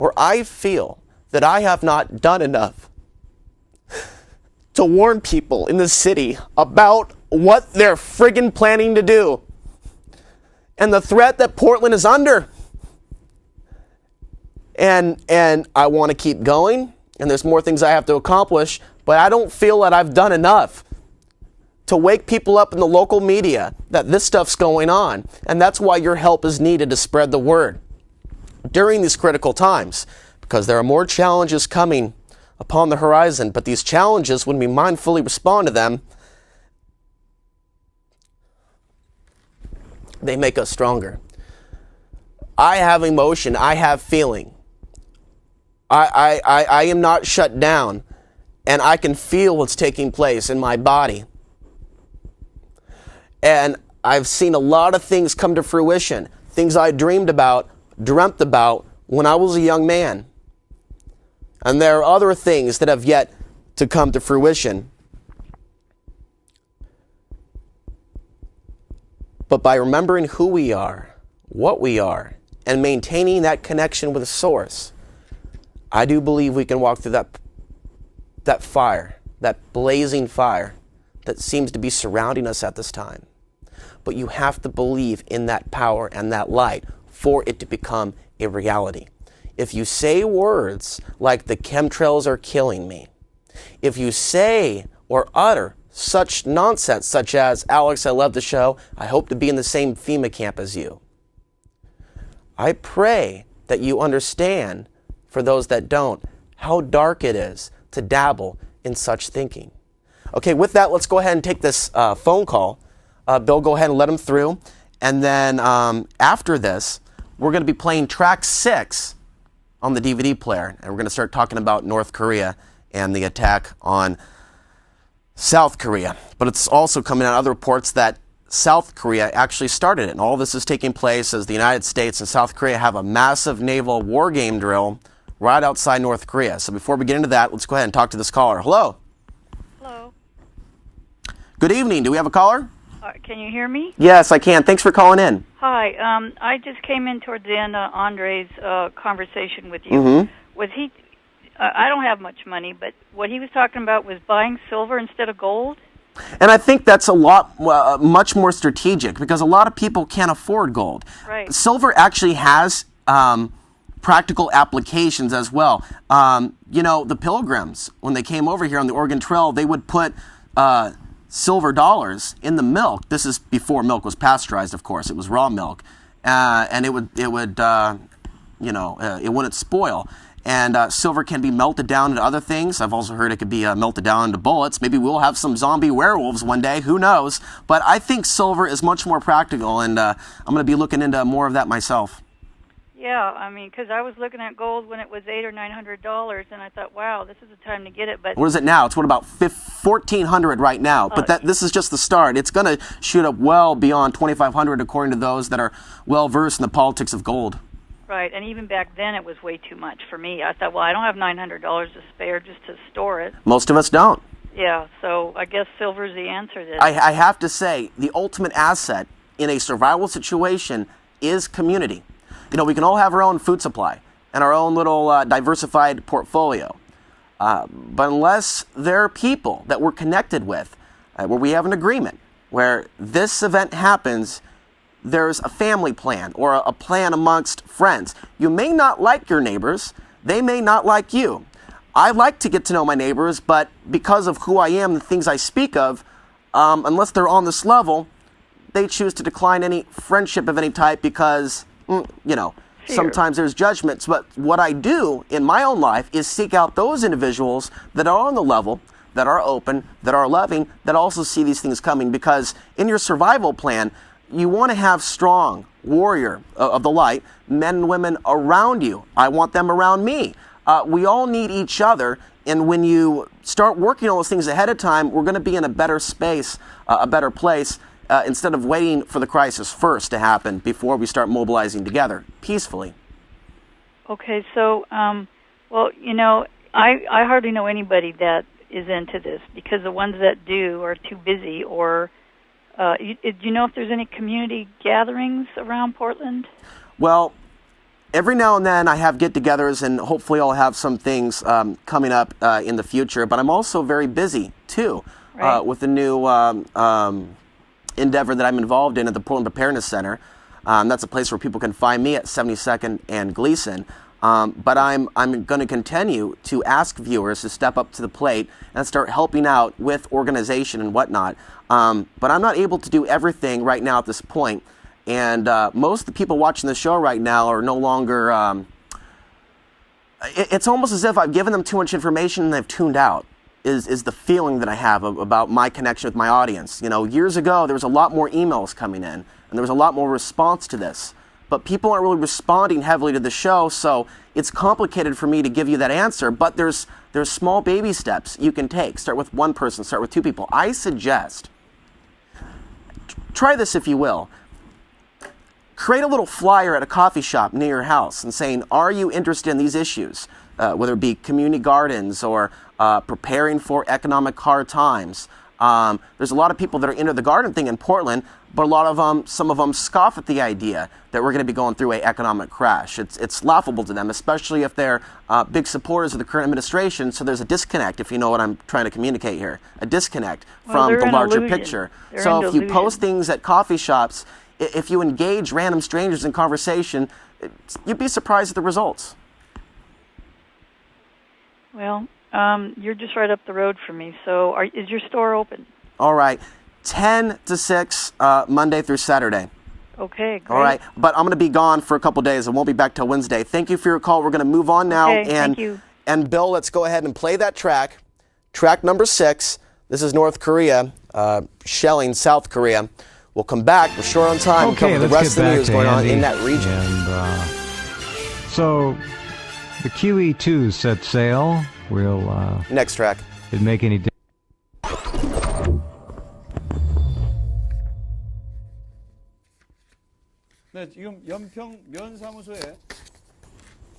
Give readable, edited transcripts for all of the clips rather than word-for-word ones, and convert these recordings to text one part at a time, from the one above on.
where I feel that I have not done enough to warn people in the city about what they're friggin' planning to do and the threat that Portland is under. And I want to keep going, and there's more things I have to accomplish, but I don't feel that I've done enough to wake people up in the local media that this stuff's going on. And that's why your help is needed to spread the word during these critical times, because there are more challenges coming upon the horizon. But these challenges, when we mindfully respond to them, they make us stronger. I have emotion. I have feeling. I am not shut down, and I can feel what's taking place in my body. And I've seen a lot of things come to fruition, things I dreamt about when I was a young man. And there are other things that have yet to come to fruition. But by remembering who we are, what we are, and maintaining that connection with the source, I do believe we can walk through that fire, that blazing fire that seems to be surrounding us at this time. But you have to believe in that power and that light for it to become a reality. If you say words like the chemtrails are killing me, if you say or utter such nonsense such as, Alex, I love the show, I hope to be in the same FEMA camp as you, I pray that you understand, for those that don't, how dark it is to dabble in such thinking. Okay, with that, let's go ahead and take this phone call. Bill, go ahead and let him through. And then after this, we're going to be playing track 6 on the DVD player. And we're going to start talking about North Korea and the attack on South Korea. But it's also coming out other reports that South Korea actually started it. And all this is taking place as the United States and South Korea have a massive naval war game drill right outside North Korea. So before we get into that, let's go ahead and talk to this caller. Hello. Hello. Good evening. Do we have a caller? Can you hear me? Yes, I can. Thanks for calling in. Hi. I just came in towards the end of Andre's conversation with you. Mm-hmm. Was he? I don't have much money, but what he was talking about was buying silver instead of gold. And I think that's a lot, much more strategic, because a lot of people can't afford gold. Right. Silver actually has practical applications as well. The Pilgrims, when they came over here on the Oregon Trail, they would put silver dollars in the milk. This is before milk was pasteurized, of course. It was raw milk, and it wouldn't spoil. And silver can be melted down into other things. I've also heard it could be melted down into bullets. Maybe we'll have some zombie werewolves one day. Who knows? But I think silver is much more practical, and I'm going to be looking into more of that myself. Yeah, I mean, because I was looking at gold when it was $800 or $900, and I thought, wow, this is the time to get it. But what is it now? It's about $1,400 right now. But this is just the start. It's going to shoot up well beyond $2,500, according to those that are well versed in the politics of gold. Right, and even back then it was way too much for me. I thought, well, I don't have $900 to spare just to store it. Most of us don't. Yeah, so I guess silver's the answer then. I have to say, the ultimate asset in a survival situation is community. We can all have our own food supply and our own little diversified portfolio. But unless there are people that we're connected with, where we have an agreement, where this event happens, there's a family plan or a plan amongst friends. You may not like your neighbors. They may not like you. I like to get to know my neighbors, but because of who I am, the things I speak of, unless they're on this level, they choose to decline any friendship of any type because, sometimes there's judgments. But what I do in my own life is seek out those individuals that are on the level, that are open, that are loving, that also see these things coming. Because in your survival plan, you want to have strong warrior of the light, men and women around you. I want them around me. We all need each other. And when you start working on those things ahead of time, we're going to be in a better space, a better place, instead of waiting for the crisis first to happen before we start mobilizing together peacefully. Okay, so, I hardly know anybody that is into this because the ones that do are too busy or... do you know if there's any community gatherings around Portland? Well, every now and then I have get-togethers, and hopefully I'll have some things coming up in the future. But I'm also very busy too with the new endeavor that I'm involved in at the Portland Preparedness Center. That's a place where people can find me at 72nd and Gleason. But I'm going to continue to ask viewers to step up to the plate and start helping out with organization and whatnot. But I'm not able to do everything right now at this point. And most of the people watching the show right now are no longer... it's almost as if I've given them too much information and they've tuned out, is the feeling that I have about my connection with my audience. You know, years ago, there was a lot more emails coming in, and there was a lot more response to this. But people aren't really responding heavily to the show, so it's complicated for me to give you that answer. But there's small baby steps you can take. Start with one person, start with two people. I suggest, try this if you will. Create a little flyer at a coffee shop near your house and saying, are you interested in these issues? Whether it be community gardens or preparing for economic hard times. There's a lot of people that are into the garden thing in Portland, but a lot of some of them scoff at the idea that we're going to be going through an economic crash. It's laughable to them, especially if they're big supporters of the current administration. So there's a disconnect, if you know what I'm trying to communicate here, a disconnect from the larger picture. So if you post things at coffee shops, if you engage random strangers in conversation, you'd be surprised at the results. Well, you're just right up the road from me. So is your store open? All right. 10 to 6, Monday through Saturday. Okay, great. All right. But I'm going to be gone for a couple days. I won't be back till Wednesday. Thank you for your call. We're going to move on now. Okay, thank you. And Bill, let's go ahead and play that track. Track number 6. This is North Korea shelling South Korea. We'll come back. We're short on time. Okay, cover the rest of the news going on in that region. And so the QE2 set sail. We'll next track. Didn't make any difference. 네, 지금 연평 면사무소에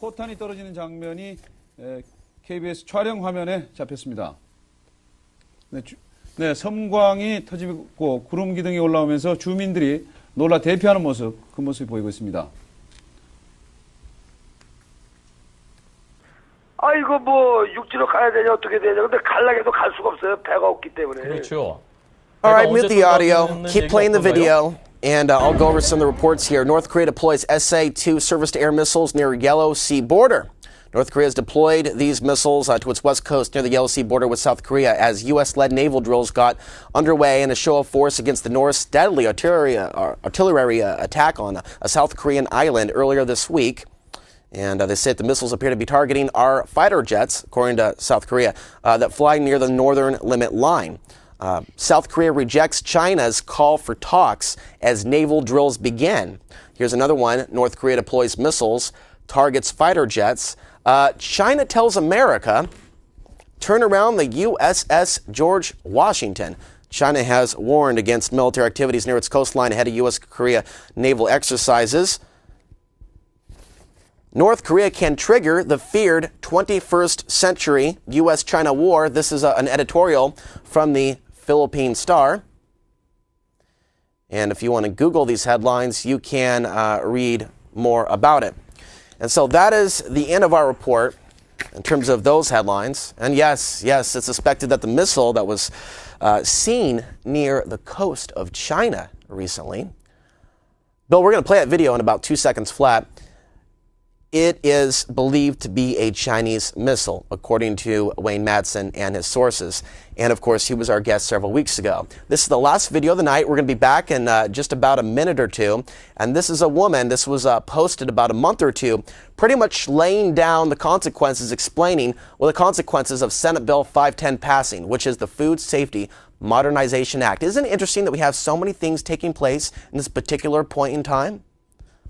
포탄이 떨어지는 장면이 KBS 촬영 화면에 잡혔습니다. 네, 섬광이 터지고 구름 기둥이 올라오면서 주민들이 놀라 대피하는 모습, 그 모습이 보이고 있습니다. 아이고 뭐 육지로 가야 되냐 어떻게 되냐 근데 갈라게도 갈 수가 없어요. 배가 없기 때문에. 그렇죠. All right, mute the audio. Keep playing the video. And I'll go over some of the reports here. North Korea deploys SA-2 surface-to-air missiles near Yellow Sea border. North Korea has deployed these missiles to its west coast near the Yellow Sea border with South Korea as U.S.-led naval drills got underway in a show of force against the North's deadly artillery attack on a South Korean island earlier this week. And they say that the missiles appear to be targeting our fighter jets, according to South Korea, that fly near the northern limit line. South Korea rejects China's call for talks as naval drills begin. Here's another one. North Korea deploys missiles, targets fighter jets. China tells America, turn around the USS George Washington. China has warned against military activities near its coastline ahead of U.S.-Korea naval exercises. North Korea can trigger the feared 21st century U.S.-China war. This is an editorial from the Philippine Star. And if you want to Google these headlines, you can read more about it. And so that is the end of our report in terms of those headlines. And yes, it's suspected that the missile that was seen near the coast of China recently. Bill, we're going to play that video in about 2 seconds flat. It is believed to be a Chinese missile, according to Wayne Madsen and his sources. And, of course, he was our guest several weeks ago. This is the last video of the night. We're going to be back in just about a minute or two. And this is a woman. This was posted about a month or two, pretty much laying down the consequences, explaining the consequences of Senate Bill 510 passing, which is the Food Safety Modernization Act. Isn't it interesting that we have so many things taking place in this particular point in time?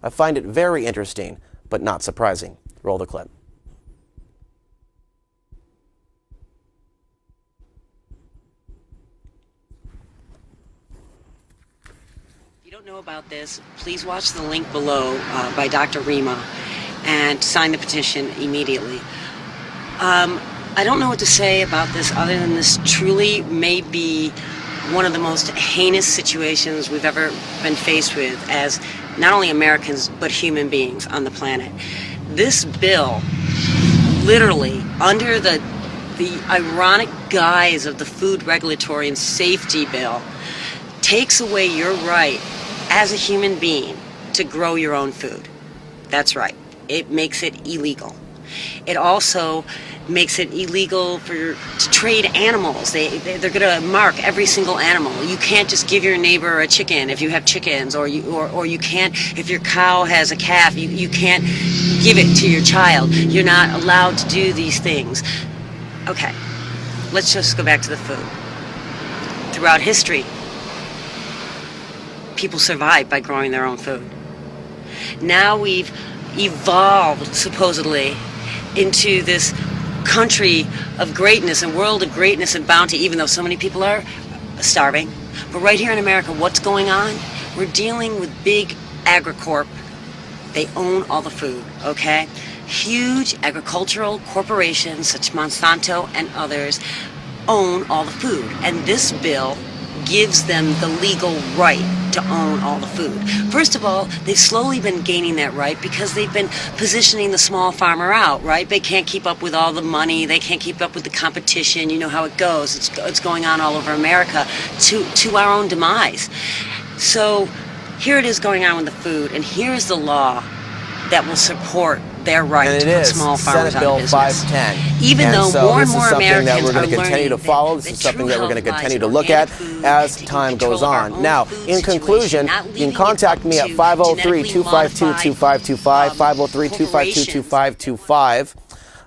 I find it very interesting, but not surprising. Roll the clip. If you don't know about this, please watch the link below by Dr. Rima and sign the petition immediately. I don't know what to say about this other than this truly may be one of the most heinous situations we've ever been faced with as not only Americans, but human beings on the planet. This bill, literally, under the ironic guise of the Food Regulatory and Safety Bill, takes away your right as a human being to grow your own food. That's right. It makes it illegal. It also makes it illegal to trade animals. They're going to mark every single animal. You can't just give your neighbor a chicken if you have chickens, or you can't, if your cow has a calf, you can't give it to your child. You're not allowed to do these things. Okay, let's just go back to the food. Throughout history, people survived by growing their own food. Now we've evolved, supposedly, into this country of greatness and world of greatness and bounty, even though so many people are starving. But right here in America, what's going on? We're dealing with big agricorp. They own all the food, okay? Huge agricultural corporations such as Monsanto and others own all the food. And this bill gives them the legal right to own all the food. First of all, they've slowly been gaining that right because they've been positioning the small farmer out, right? They can't keep up with all the money. They can't keep up with the competition. You know how it goes. It's going on all over America to our own demise. So here it is going on with the food, and here's the law that will support their right to put small farmers out of business. Senate Bill 510. Even though more and more Americans that we're going to are continue to follow. This is something that we're going to continue to look at as time goes on. Now, in conclusion, you can contact me at 503-252-2525, 503-252-2525.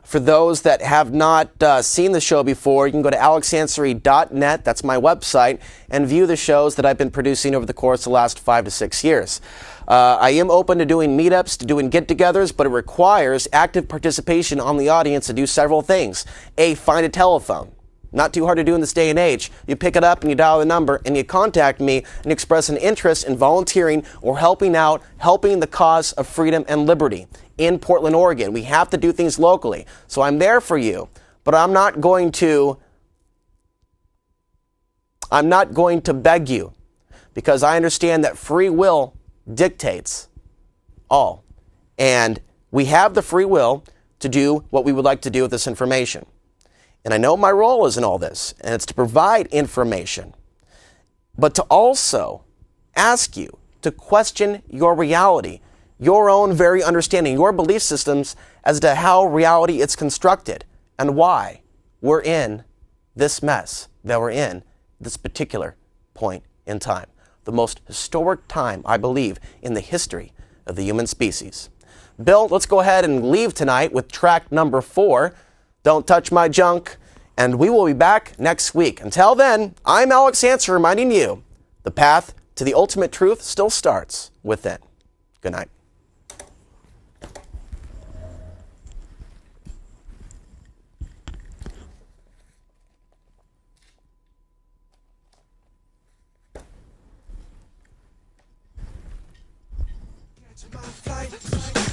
For those that have not seen the show before, you can go to alexansary.net, that's my website, and view the shows that I've been producing over the course of the last 5 to 6 years. I am open to doing meetups, to doing get-togethers, but it requires active participation on the audience to do several things. A, find a telephone. Not too hard to do in this day and age. You pick it up and you dial the number and you contact me and express an interest in volunteering or helping the cause of freedom and liberty in Portland, Oregon. We have to do things locally. So I'm there for you, but I'm not going to beg you, because I understand that free will dictates all. And we have the free will to do what we would like to do with this information. And I know my role is in all this, and it's to provide information, but to also ask you to question your reality, your own very understanding, your belief systems as to how reality is constructed and why we're in this mess that we're in this particular point in time. The most historic time, I believe, in the history of the human species. Bill, let's go ahead and leave tonight with track number 4, Don't Touch My Junk, and we will be back next week. Until then, I'm Alex Hansen reminding you, the path to the ultimate truth still starts within. Good night.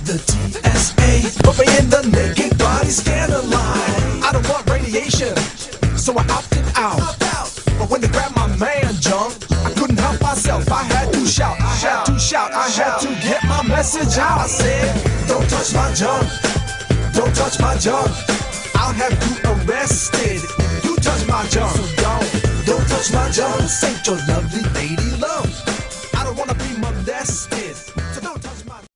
The TSA, put me in the naked body scanner line. I don't want radiation, so I opted out. But when they grabbed my man junk, I couldn't help myself. I had to shout, I had to get my message out. I said, don't touch my junk, don't touch my junk. I'll have you arrested if you touch my junk. So don't touch my junk, save your lovely lady love.